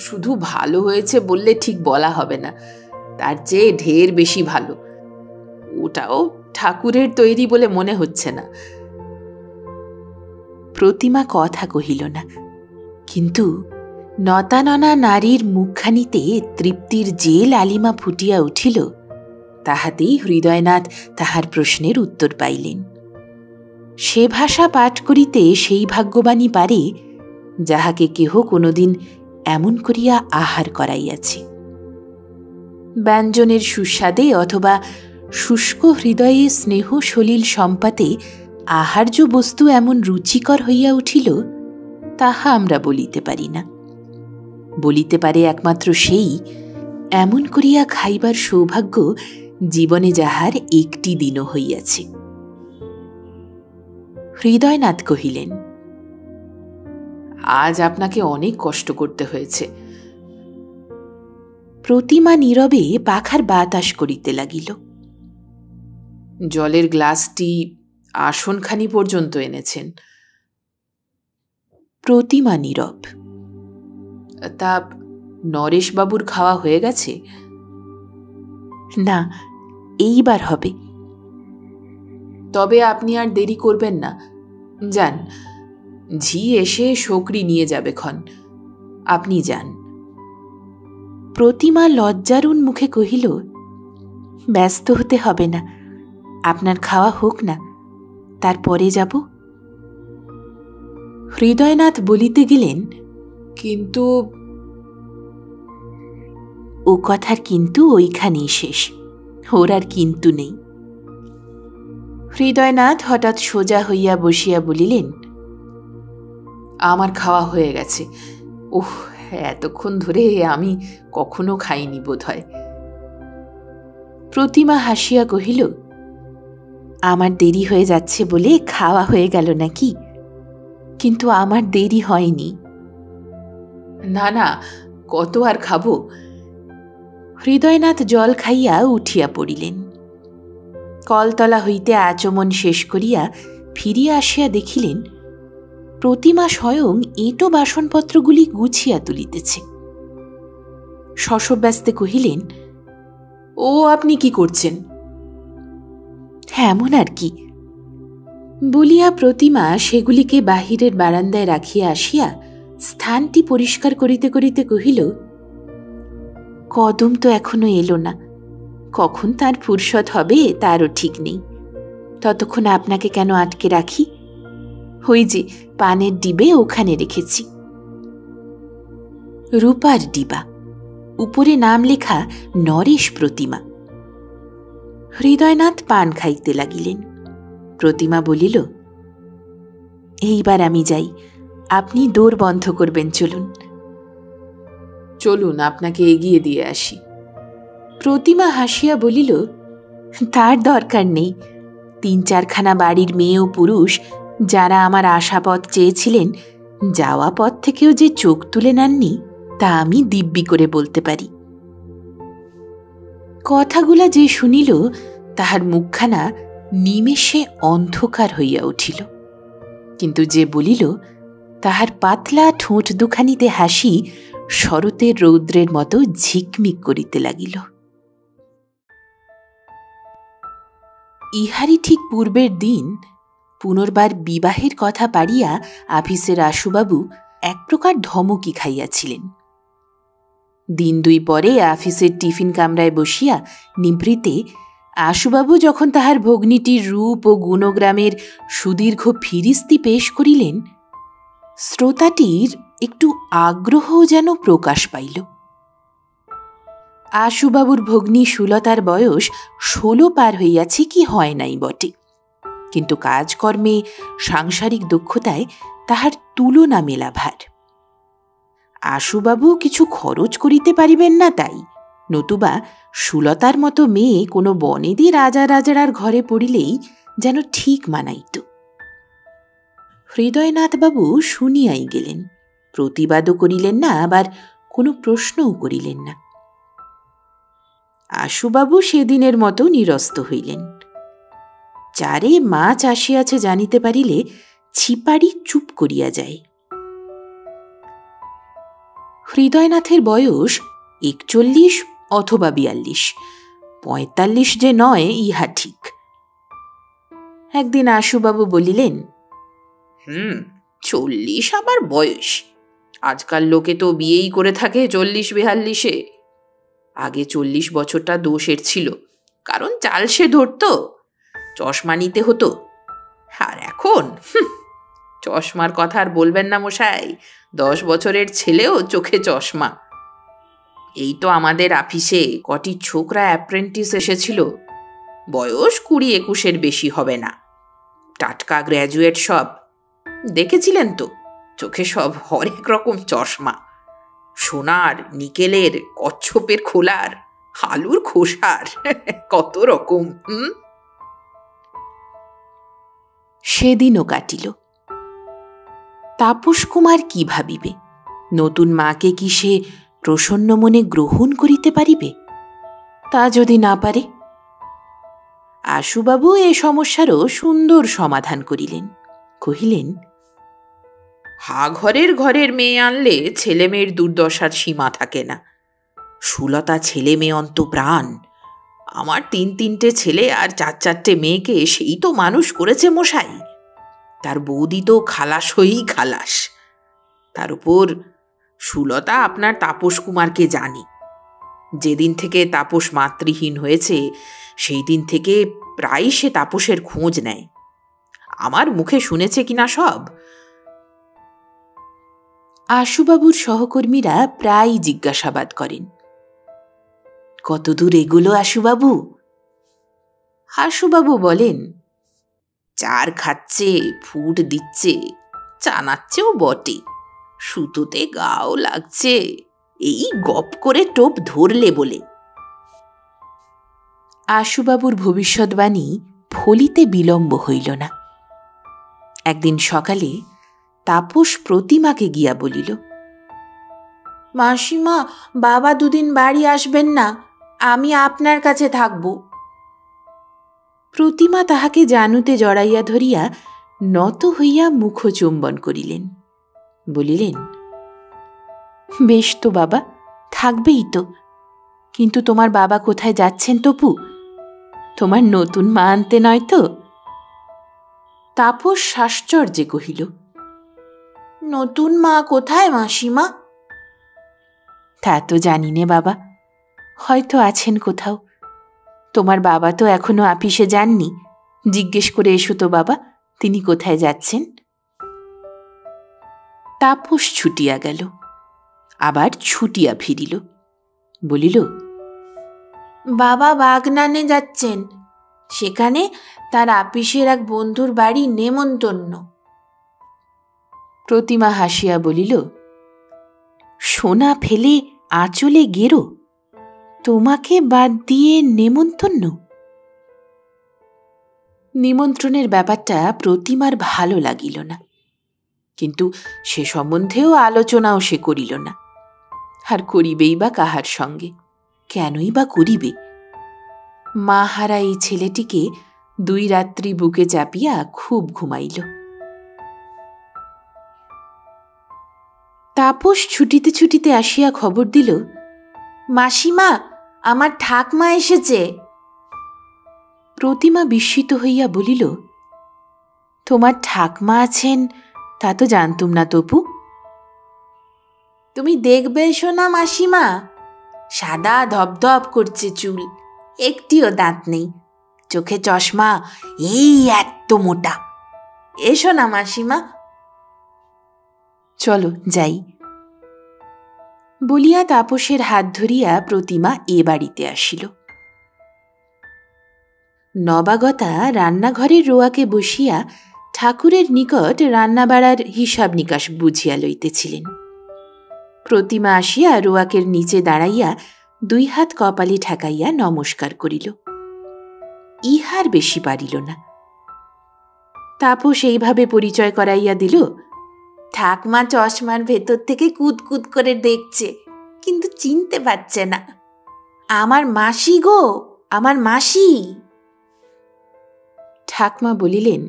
শুধু ভালো হয়েছে বললে ঠিক বলা হবে না, তার চেয়ে ঢের বেশি ভালো। ওটাও ঠাকুরের তৈরি বলে মনে হচ্ছে না। প্রতিমা কথা কহিল না, কিন্তু নতাননা নারীর মুখখানিতে তৃপ্তির যে লালিমা ফুটিয়া উঠিল, তাহাতেই হৃদয়নাথ তাহার প্রশ্নের উত্তর পাইলেন। সে ভাষা পাঠ করিতে সেই ভাগ্যবানই পারে, যাহাকে কেহ কোনোদিন এমন করিয়া আহার করাইয়াছে। ব্যঞ্জনের সুস্বাদে অথবা শুষ্ক হৃদয়ে স্নেহ সলিল সম্পাতে আহার্য বস্তু এমন রুচিকর হইয়া উঠিল, তাহা আমরা বলিতে পারি না। বলিতে পারে একমাত্র সেই, এমন করিয়া খাইবার সৌভাগ্য জীবনে যাহার একটি দিনও হইয়াছে। হৃদয়নাথ কহিলেন, আজ আপনাকে অনেক কষ্ট করতে হয়েছে। প্রতিমা নীরবে পাখার বাতাস করিতে লাগিল। জলের গ্লাসটি আসনখানি পর্যন্ত এনেছেন। প্রতিমা নীরব। তা নরেশবাবুর খাওয়া হয়ে গেছে? না, এইবার হবে। তবে আপনি আর দেরি করবেন না, যান, ঝি এসে শোকরি নিয়ে যাবে ক্ষণ, আপনি যান। প্রতিমা লজ্জারুণ মুখে কহিল, ব্যস্ত হতে হবে না, আপনার খাওয়া হোক না, তারপরে যাব। হৃদয়নাথ বলিতে গেলেন, কিন্তু ও কথার কিন্তু ওইখানেই শেষ, ওর আর কিন্তু নেই। হৃদয়নাথ হঠাৎ সোজা হইয়া বসিয়া বলিলেন, আমার খাওয়া হয়ে গেছে। ওহ, এতক্ষণ ধরে আমি কখনো খাইনি বোধ হয়। প্রতিমা হাসিয়া কহিল, আমার দেরি হয়ে যাচ্ছে বলে খাওয়া হয়ে গেল নাকি? কিন্তু আমার দেরি হয়নি। না না, কত আর খাবো। হৃদয়নাথ জল খাইয়া উঠিয়া পড়িলেন। কলতলা হইতে আচমন শেষ করিয়া ফিরিয়া আসিয়া দেখিলেন প্রতিমা স্বয়ং এঁটো বাসনপত্রগুলি গুছিয়া তুলিতেছে। শশব্যস্তে কহিলেন, ও আপনি কি করছেন? এমন আর কি বলিয়া প্রতিমা সেগুলিকে বাহিরের বারান্দায় রাখিয়া আসিয়া স্থানটি পরিষ্কার করিতে করিতে কহিল, কদম তো এখনো এলো না, কখন তার ফুরসত হবে তারও ঠিক নেই। ততক্ষণ আপনাকে কেন আটকে রাখি? ওই যে পানের ডিবে ওখানে রেখেছি। রূপার ডিবা, উপরে নাম লেখা নরেশ প্রতিমা। হৃদয়নাথ পান খাইতে লাগিলেন। প্রতিমা বলিল, এইবার আমি যাই, আপনি দোর বন্ধ করবেন, চলুন। চলুন, আপনাকে এগিয়ে দিয়ে আসি। প্রতিমা হাসিয়া বলিল, তার দরকার নেই। 3-4খানা বাড়ির মেয়ে ও পুরুষ যারা আমার আশাপথ চেয়েছিলেন, যাওয়া পথ থেকেও যে চোখ তুলে নেননি তা আমি দিব্যি করে বলতে পারি। কথাগুলা যে শুনিল তাহার মুখখানা নিমেষে অন্ধকার হইয়া উঠিল, কিন্তু যে বলিল তাহার পাতলা ঠোঁট দুখানিতে হাসি শরতের রৌদ্রের মতো ঝিকমিক করিতে লাগিল। ইহারই ঠিক পূর্বের দিন পুনর্বার বিবাহের কথা পাড়িয়া আফিসের আশুবাবু এক প্রকার ধমকি খাইয়াছিলেন। 1-2 পরে আফিসের টিফিন কামরায় বসিয়া নিভৃতে আশুবাবু যখন তাহার ভগ্নীটির রূপ ও গুণগ্রামের সুদীর্ঘ ফিরিস্তি পেশ করিলেন, শ্রোতাটির একটু আগ্রহ যেন প্রকাশ পাইল। আশুবাবুর ভগ্নী সুলতার বয়স 16 পার হইয়াছে কি হয় নাই বটে, কিন্তু কাজকর্মে সাংসারিক দক্ষতায় তাহার তুলনা মেলা ভার। আশুবাবু কিছু খরচ করিতে পারিবেন না তাই, নতুবা সুলতার মতো মেয়ে কোনো বনেদি রাজা রাজারার ঘরে পড়িলেই যেন ঠিক মানাইত। হৃদয়নাথবাবু শুনিয়াই গেলেন, প্রতিবাদও করিলেন না, আবার কোনো প্রশ্নও করিলেন না। আশুবাবু সেদিনের মতো নিরস্ত হইলেন। চারে মাছ আসিয়াছে জানিতে পারিলে ছিপাড়ি চুপ করিয়া যায়। হৃদয়নাথের বয়স 41 অথবা 42, 45 যে নয় ইহা ঠিক। একদিন আশুবাবু বলিলেন, 40 আবার বয়স? আজকাল লোকে তো বিয়েই করে থাকে 40-42-এ। আগে 40 বছরটা দোষের ছিল, কারণ চাল সে ধরত, চশমা নিতে হতো। আর এখন চশমার কথা আর বলবেন না মশাই, 10 বছরের ছেলেও চোখে চশমা। এই তো আমাদের আফিসে কটি ছোকরা অ্যাপ্রেন্টিস এসেছিল, বয়স 20-21-এর বেশি হবে না, টাটকা গ্র্যাজুয়েট সব। দেখেছিলেন তো, চোখে সব হরেক রকম চশমা, সোনার, নিকেলের, কচ্ছপের খোলার, আলুর খোসার, কত রকম। সেদিনও কাটিল। তাপস কুমার কি ভাবিবে? নতুন মাকে কি সে প্রসন্ন মনে গ্রহণ করিতে পারিবে? তা যদি না পারে, আশুবাবু এ সমস্যারও সুন্দর সমাধান করিলেন। কহিলেন, ঘরের ঘরের মেয়ে আনলে ছেলে মেয়ের দুর্দশার সীমা থাকে না। সুলতা ছেলে মেয়ে অন্তপ্রাণ। আমার 3-3টে ছেলে আর 4-4টে মেয়েকে সেই তো মানুষ করেছে মশাই। তার বৌদি তো খালাস হয়েই খালাস। তার উপর সুলতা আপনার তাপস কুমারকে জানে। যেদিন থেকে তাপস মাতৃহীন হয়েছে সেই দিন থেকে প্রায় সে তাপসের খোঁজ নেয়। আমার মুখে শুনেছে কিনা সব। আশুবাবুর সহকর্মীরা প্রায় জিজ্ঞাসাবাদ করেন, কতদূর এগুলো আশুবাবু? আশুবাবু বলেন, চার খাচ্ছে, ফুট দিচ্ছে, চানাচ্ছেও বটে, সুতোতে গাও লাগছে, এই গপ করে টোপ ধরলে বলে। আশুবাবুর ভবিষ্যৎবাণী ফলিতে বিলম্ব হইল না। একদিন সকালে তাপস প্রতিমাকে গিয়া বলিল, মাসিমা, বাবা দুদিন বাড়ি আসবেন না, আমি আপনার কাছে থাকব। প্রতিমা তাহাকে জানুতে জড়াইয়া ধরিয়া নত হইয়া মুখচুম্বন করিলেন। বলিলেন, বেশ তো বাবা, থাকবেই তো, কিন্তু তোমার বাবা কোথায় যাচ্ছেন তপু? তোমার নতুন মা আনতে নয় তো? তাপস আশ্চর্যে কহিল, নতুন মা কোথায় মাসিমা? তা তো জানি নে বাবা, হয়তো আছেন কোথাও। তোমার বাবা তো এখনো আপিসে যাননি, জিজ্ঞেস করে এসো তো বাবা, তিনি কোথায় যাচ্ছেন। তাপস ছুটিয়া গেল, আবার ছুটিয়া ফিরিল। বলিল, বাবা বাগনানে যাচ্ছেন, সেখানে তার আপিসের এক বন্ধুর বাড়ি নেমন্তন্ন। প্রতিমা হাসিয়া বলিল, সোনা ফেলে আঁচলে গেরো, তোমাকে বাদ দিয়ে নেমন্তন্ন? নিমন্ত্রণের ব্যাপারটা প্রতিমার ভালো লাগিল না, কিন্তু সে সম্বন্ধেও আলোচনাও সে করিল না। আর করিবেই বা কাহার সঙ্গে, কেনই বা করিবে? মা হারা এই ছেলেটিকে 2 রাত্রি বুকে চাপিয়া খুব ঘুমাইল। তাপস ছুটিতে ছুটিতে আসিয়া খবর দিল, মাসিমা, আমার ঠাকমা এসেছে। প্রতিমা বিস্মিত হইয়া বলিল, তোমার ঠাকমা আছেন তা তো জানতুম না তপু। তুমি দেখবে এসো না মাসিমা, সাদা ধপধপ করছে চুল, একটিও দাঁত নেই, চোখে চশমা এই এত মোটা। এসো না মাসিমা। চলো যাই। বলিয়া তাপসের হাত ধরিয়া প্রতিমা এ বাড়িতে আসিল। নবাগতা রান্নাঘরের রোয়াকে বসিয়া ঠাকুরের নিকট রান্না বাড়ার হিসাব নিকাশ বুঝিয়া লইতেছিলেন। প্রতিমা আসিয়া রোয়াকের নিচে দাঁড়াইয়া 2 হাত কপালে ঠেকাইয়া নমস্কার করিল। ইহার বেশি পারিল না। তাপস এইভাবে পরিচয় করাইয়া দিল, ঠাকমা চশমার ভেতর থেকে কুদকুদ করে দেখছে, কিন্তু চিনতে পারছে না। আমার মাসি গো, আমার মাসি। ঠাকমা বলিলেন,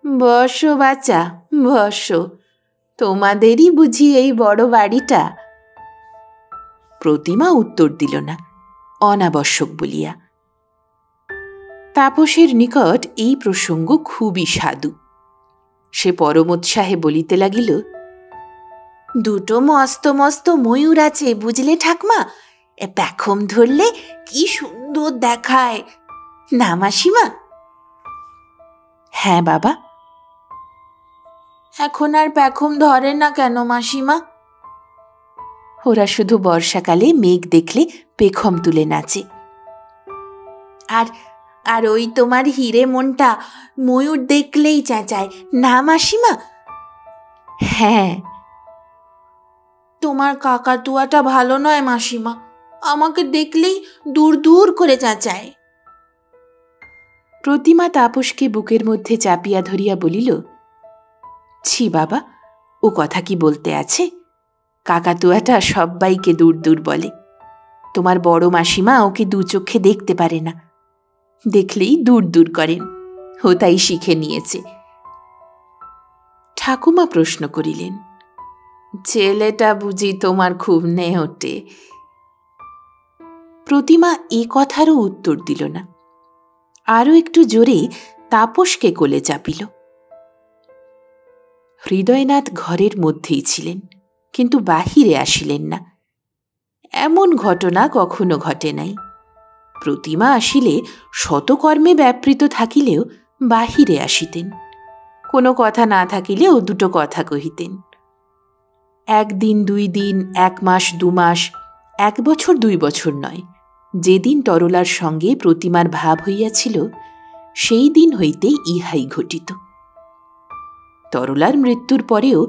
বসো বাচ্চা, বসো, তোমাদেরই বুঝি এই বড় বাড়িটা? প্রতিমা উত্তর দিল না, অনাবশ্যক বলিয়া। তাপসের নিকট এই প্রসঙ্গ খুবই সাধু। সে পরমোৎসাহে বলিতে লাগিল, 2 মস্ত মস্ত ময়ূর আছে বুঝলে ঠাকমা, পেখম ধরলে কি সুন্দর দেখায় না মাসিমা? হ্যাঁ বাবা। এখন আর পেখম ধরে না কেন মাসিমা? ওরা শুধু বর্ষাকালে মেঘ দেখলে পেখম তুলে নাচে। আর আর ওই তোমার হিরে মনটা ময়ূর দেখলেই চেঁচায় না মাসিমা? হ্যাঁ। তোমার কাকাতুয়াটা ভালো নয় মাসিমা, আমাকে দেখলেই দূর দূর করে চেঁচায়। প্রতিমা তাপসকে বুকের মধ্যে চাপিয়া ধরিয়া বলিল, ছি বাবা, ও কথা কি বলতে আছে? কাকাতুয়াটা সব্বাইকে দূর দূর বলে। তোমার বড় মাসিমা ওকে 2 চোখে দেখতে পারে না, দেখলেই দূর দূর করেন, ও তাই শিখে নিয়েছে। ঠাকুমা প্রশ্ন করিলেন, ছেলেটা বুঝি তোমার খুব নেহটে? প্রতিমা এ কথারও উত্তর দিল না, আরও একটু জোরে তাপসকে কোলে চাপিল। হৃদয়নাথ ঘরের মধ্যেই ছিলেন, কিন্তু বাহিরে আসিলেন না। এমন ঘটনা কখনো ঘটে নাই। প্রতিমা আসিলে শতকর্মে ব্যাপৃত থাকিলেও বাহিরে আসিতেন, কোনো কথা না থাকিলেও 2 কথা কহিতেন। 1 দিন 2 দিন, 1 মাস 2 মাস, 1 বছর 2 বছর নয়, যেদিন তরলার সঙ্গে প্রতিমার ভাব হইয়াছিল সেই দিন হইতে ইহাই ঘটিত। তরলার মৃত্যুর পরেও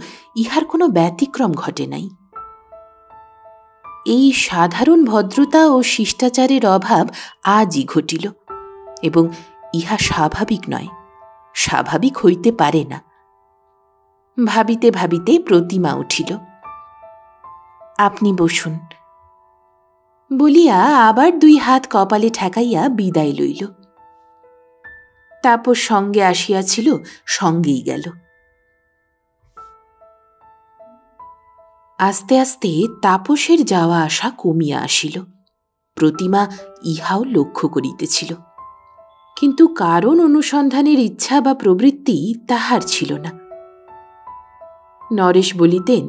ইহার কোনো ব্যতিক্রম ঘটে নাই। এই সাধারণ ভদ্রতা ও শিষ্টাচারের অভাব আজই ঘটিল, এবং ইহা স্বাভাবিক নয়, স্বাভাবিক হইতে পারে না। ভাবিতে ভাবিতে প্রতিমা উঠিল। আপনি বসুন বলিয়া আবার 2 হাত কপালে ঠেকাইয়া বিদায় লইল। তাপস সঙ্গে আসিয়াছিল, সঙ্গেই গেল। আস্তে আস্তে তাপসের যাওয়া আসা কমিয়া আসিল। প্রতিমা ইহাও লক্ষ্য করিতেছিল, কিন্তু কারণ অনুসন্ধানের ইচ্ছা বা প্রবৃত্তি তাহার ছিল না। নরেশ বলিতেন,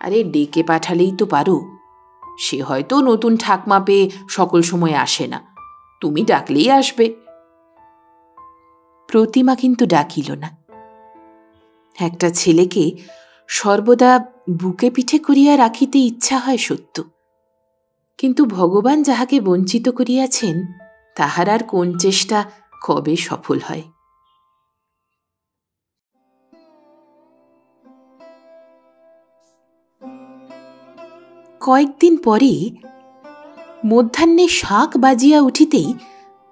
আরে ডেকে পাঠালেই তো পারো, সে হয়তো নতুন ঠাকমা পেয়ে সকল সময় আসে না, তুমি ডাকলেই আসবে। প্রতিমা কিন্তু ডাকিল না। একটা ছেলেকে সর্বদা বুকে পিঠে করিয়া রাখিতে ইচ্ছা হয় সত্য, কিন্তু ভগবান যাহাকে বঞ্চিত করিয়াছেন তাহার আর কোন চেষ্টা কবে সফল হয়। কয়েকদিন পরে মধ্যাহ্নে শাঁখ বাজিয়া উঠিতেই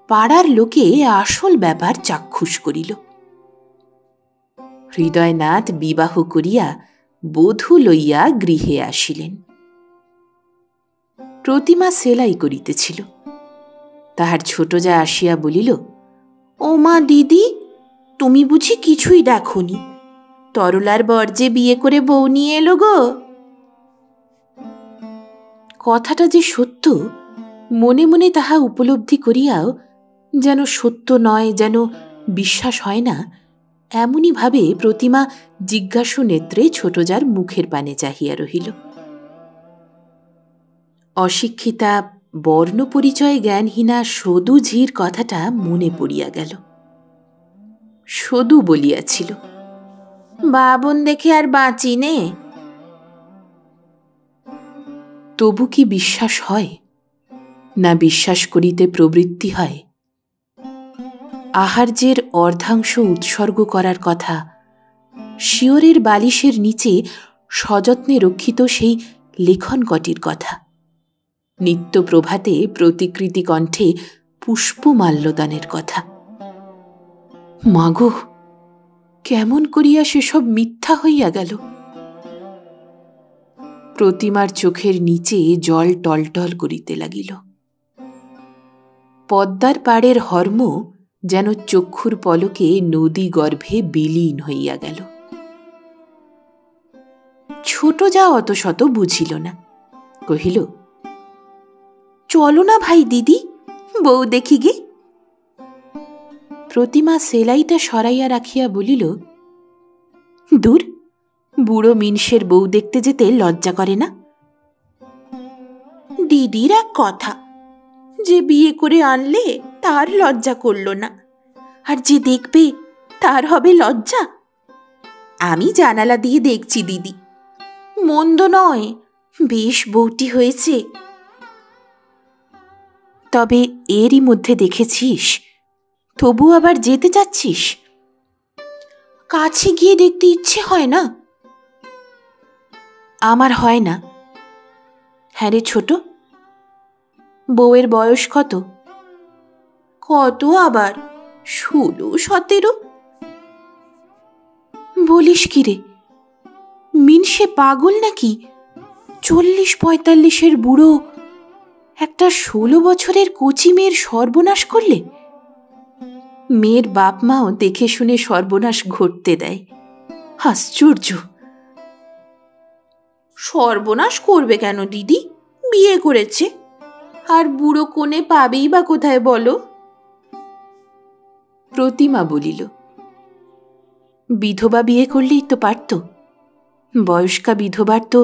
পাড়ার লোকে আসল ব্যাপার চাক্ষুষ করিল। হৃদয়নাথ বিবাহ করিয়া বধূ লইয়া গৃহে আসিলেন। প্রতিমা সেলাই করিতেছিল। তাহার ছোট যা আসিয়া বলিল, ও মা দিদি, তুমি বুঝি কিছুই দেখনি? তরলার বর যে বিয়ে করে বউ নিয়ে এলো গো। কথাটা যে সত্য মনে মনে তাহা উপলব্ধি করিয়াও যেন সত্য নয়, যেন বিশ্বাস হয় না, এমনি ভাবে প্রতিমা জিজ্ঞাসু নেত্রে ছোটজার মুখের পানে চাহিয়া রহিল। অশিক্ষিতা বর্ণ পরিচয় জ্ঞানহীনা সদু ঝির কথাটা মনে পড়িয়া গেল। সদু বলিয়াছিল, বাবন দেখে আর বাঁচি নে। তবু কি বিশ্বাস হয় না বিশ্বাস করিতে প্রবৃত্তি হয়? আহার্যের অর্ধাংশ উৎসর্গ করার কথা, শিয়রের বালিশের নিচে সযত্নে রক্ষিত সেই লেখন কটির কথা, নিত্য প্রভাতে প্রতিকৃতি কণ্ঠে পুষ্পমাল্যদানের কথা। মাগো, কেমন করিয়া সেসব মিথ্যা হইয়া গেল? প্রতিমার চোখের নিচে জল টলটল করিতে লাগিল। পদ্মার পাড়ের হর্ম যেন চক্ষুর পলকে নদী গর্ভে বিলীন হইয়া গেল। ছোট যা অত শত বুঝিল না, কহিল, চলো না ভাই দিদি, বউ দেখি গে। প্রতিমা সেলাইটা সরাইয়া রাখিয়া বলিল, দূর, বুড়ো মিনসের বউ দেখতে যেতে লজ্জা করে না? দিদির এক কথা, যে বিয়ে করে আনলে তার লজ্জা করল না, আর যে দেখবে তার হবে লজ্জা। আমি জানালা দিয়ে দেখছি দিদি, মন্দ নয়, বেশ বউটি হয়েছে। তবে এরই মধ্যে দেখেছিস, তবু আবার যেতে চাচ্ছিস? কাছে গিয়ে দেখতে ইচ্ছে হয় না? আমার হয় না। হ্যাঁ রে ছোট, বউয়ের বয়স কত? কত আবার, 16-17। বলিস কি রে, মিনসে পাগল নাকি? 40-45-এর বুড়ো একটা 16 বছরের কচি মেয়ের সর্বনাশ করলে? মেয়ের বাপ মাও দেখে শুনে সর্বনাশ ঘটতে দেয়। আশ্চর্য। সর্বনাশ করবে কেন দিদি? বিয়ে করেছে, আর বুড়ো কোণে পাবেই বা কোথায় বলো? প্রতিমা বলিল, বিধবা বিয়ে করলেই তো পারত। বয়স্কা বিধবার তো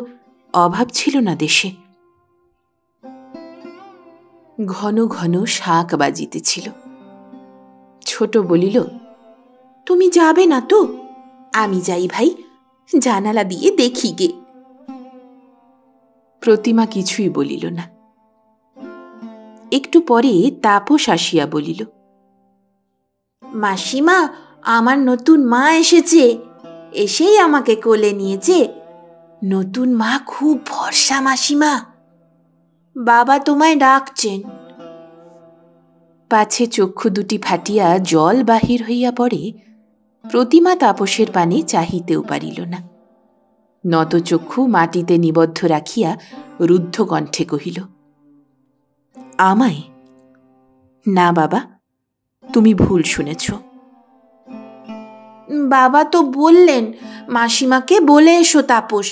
অভাব ছিল না দেশে। ঘন ঘন শাঁখ বাজিতেছিল। ছোট বলিল, তুমি যাবে না তো? আমি যাই ভাই, জানালা দিয়ে দেখি গে। প্রতিমা কিছুই বলিল না। একটু পরে তাপস আসিয়া বলিল, মাসিমা, আমার নতুন মা এসেছে, এসেই আমাকে কোলে নিয়েছে। নতুন মা খুব ভরসা মাসিমা, বাবা তোমায় ডাকছেন। পাছে চক্ষু দুটি ফাটিয়া জল বাহির হইয়া পড়ে, প্রতিমা তাপসের পানে চাহিতেও পারিল না। নতচক্ষু মাটিতে নিবদ্ধ রাখিয়া রুদ্ধ কণ্ঠে কহিল, আমায়? না বাবা, তুমি ভুল শুনেছ। বাবা তো বললেন মাসিমাকে বলে এসো তাপস।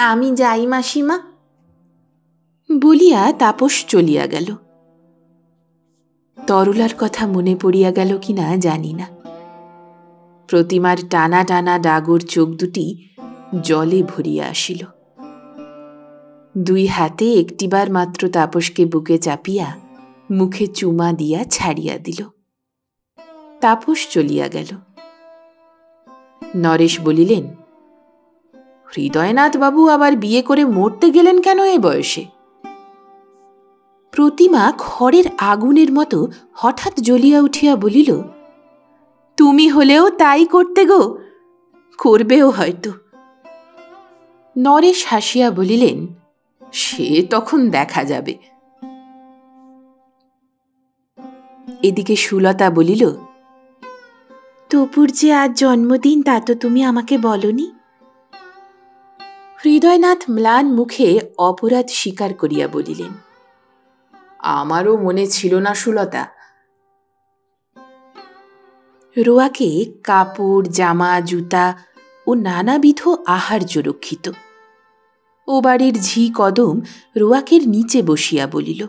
আমি যাই মাসিমা, বলিয়া তাপস চলিয়া গেল। তরলার কথা মনে পড়িয়া গেল কিনা জানি না। প্রতিমার টানা টানা ডাগর চোখ দুটি জলে ভরিয়া আসিল। দুই হাতে একটিবার মাত্র তাপসকে বুকে চাপিয়া মুখে চুমা দিয়া ছাড়িয়া দিল। তাপস চলিয়া গেল। নরেশ বলিলেন, হৃদয়নাথ বাবু আবার বিয়ে করে মরতে গেলেন কেন এ বয়সে? প্রতিমা খড়ের আগুনের মতো হঠাৎ জ্বলিয়া উঠিয়া বলিল, তুমি হলেও তাই করতে গো, করবেও হয়তো। নরেশ হাসিয়া বলিলেন, সে তখন দেখা যাবে। এদিকে সুলতা বলিল, তপুর যে আজ জন্মদিন তা তো তুমি আমাকে বলনি। হৃদয়নাথ ম্লান মুখে অপরাধ স্বীকার করিয়া বলিলেন, আমারও মনে ছিল না সুলতা। রোয়াকে কাপড়, জামা, জুতা ও নানাবিধ আহার্য রক্ষিত। ও বাড়ির ঝি কদম রোয়াকের নিচে বসিয়া বলিল,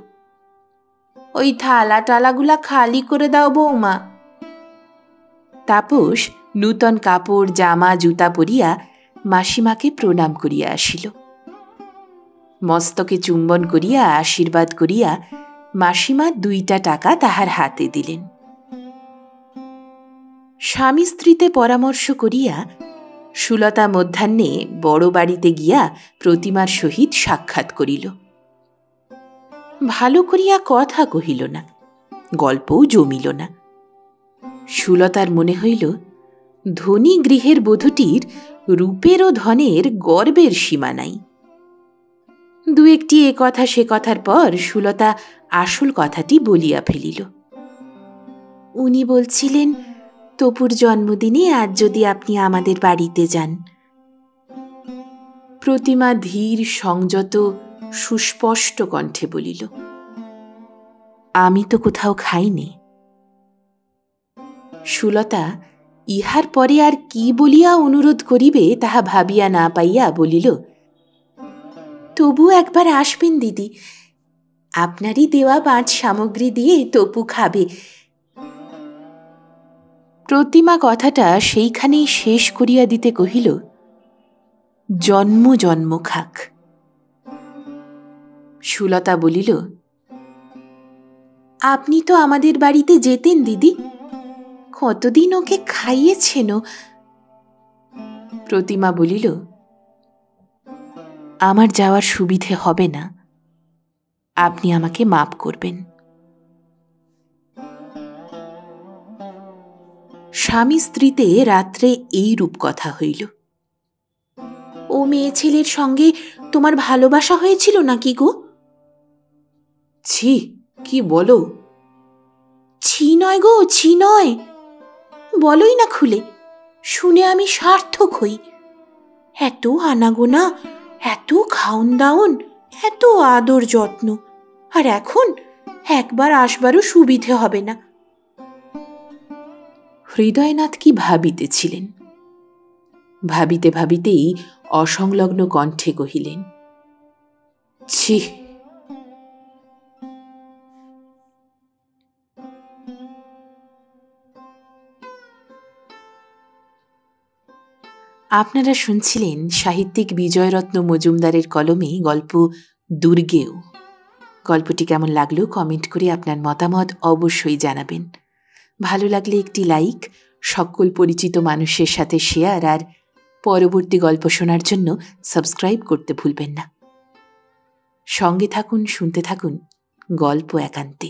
ওই থালা টালাগুলা খালি করে দাও বৌমা। তাপস নূতন কাপড়, জামা, জুতা পরিয়া মাসিমাকে প্রণাম করিয়া আসিল। মস্তকে চুম্বন করিয়া আশীর্বাদ করিয়া মাসিমা 2টা টাকা তাহার হাতে দিলেন। স্বামী স্ত্রীতে পরামর্শ করিয়া সুলতা মধ্যাহ্নে বড় বাড়িতে গিয়া প্রতিমার সহিত সাক্ষাৎ করিল। ভালো করিয়া কথা কহিল না, গল্পও জমিল না। সুলতার মনে হইল ধনী গৃহের বধূটির রূপের ও ধনের গর্বের সীমা নাই। 2-1টি এ কথা সে কথার পর সুলতা আসল কথাটি বলিয়া ফেলিল। উনি বলছিলেন তপুর জন্মদিনে আজ যদি আপনি আমাদের বাড়িতে যান। প্রতিমা ধীর সংযত সুস্পষ্ট কণ্ঠে বলিল, আমি তো কোথাও খাইনি। সুলতা ইহার পরে আর কি বলিয়া অনুরোধ করিবে তাহা ভাবিয়া না পাইয়া বলিল, তবু একবার আসবেন দিদি, আপনারই দেওয়া 5 সামগ্রী দিয়ে তপু খাবে। প্রতিমা কথাটা সেইখানেই শেষ করিয়া দিতে কহিল, জন্ম জন্ম খাক। সুলতা বলিল, আপনি তো আমাদের বাড়িতে যেতেন দিদি, কতদিন ওকে খাইয়েছেন। প্রতিমা বলিল, আমার যাওয়ার সুবিধে হবে না, আপনি আমাকে মাপ করবেন। স্বামী স্ত্রীতে রাত্রে এই রূপ কথা হইল। ও মেয়ে ছেলের সঙ্গে তোমার ভালোবাসা হয়েছিল নাকি গো? ছি, কি বলো? ছি নয় গো, ছি নয়, বলোই না খুলে, শুনে আমি সার্থক হই। এত আনাগোনা, এত খাওন দাওন, এত আদর যত্ন, আর এখন একবার আসবারও সুবিধে হবে না। হৃদয়নাথ কি ভাবিতেছিলেন। ভাবিতে ভাবিতেই অসংলগ্ন কণ্ঠে কহিলেন, ছি। আপনারা শুনছিলেন সাহিত্যিক বিজয়রত্ন মজুমদারের কলমে গল্প দুর্গেয়। গল্পটি কেমন লাগলো কমেন্ট করে আপনার মতামত অবশ্যই জানাবেন। ভালো লাগলে একটি লাইক, সকল পরিচিত মানুষের সাথে শেয়ার, আর পরবর্তী গল্প শোনার জন্য সাবস্ক্রাইব করতে ভুলবেন না। সঙ্গে থাকুন, শুনতে থাকুন গল্প একান্তে।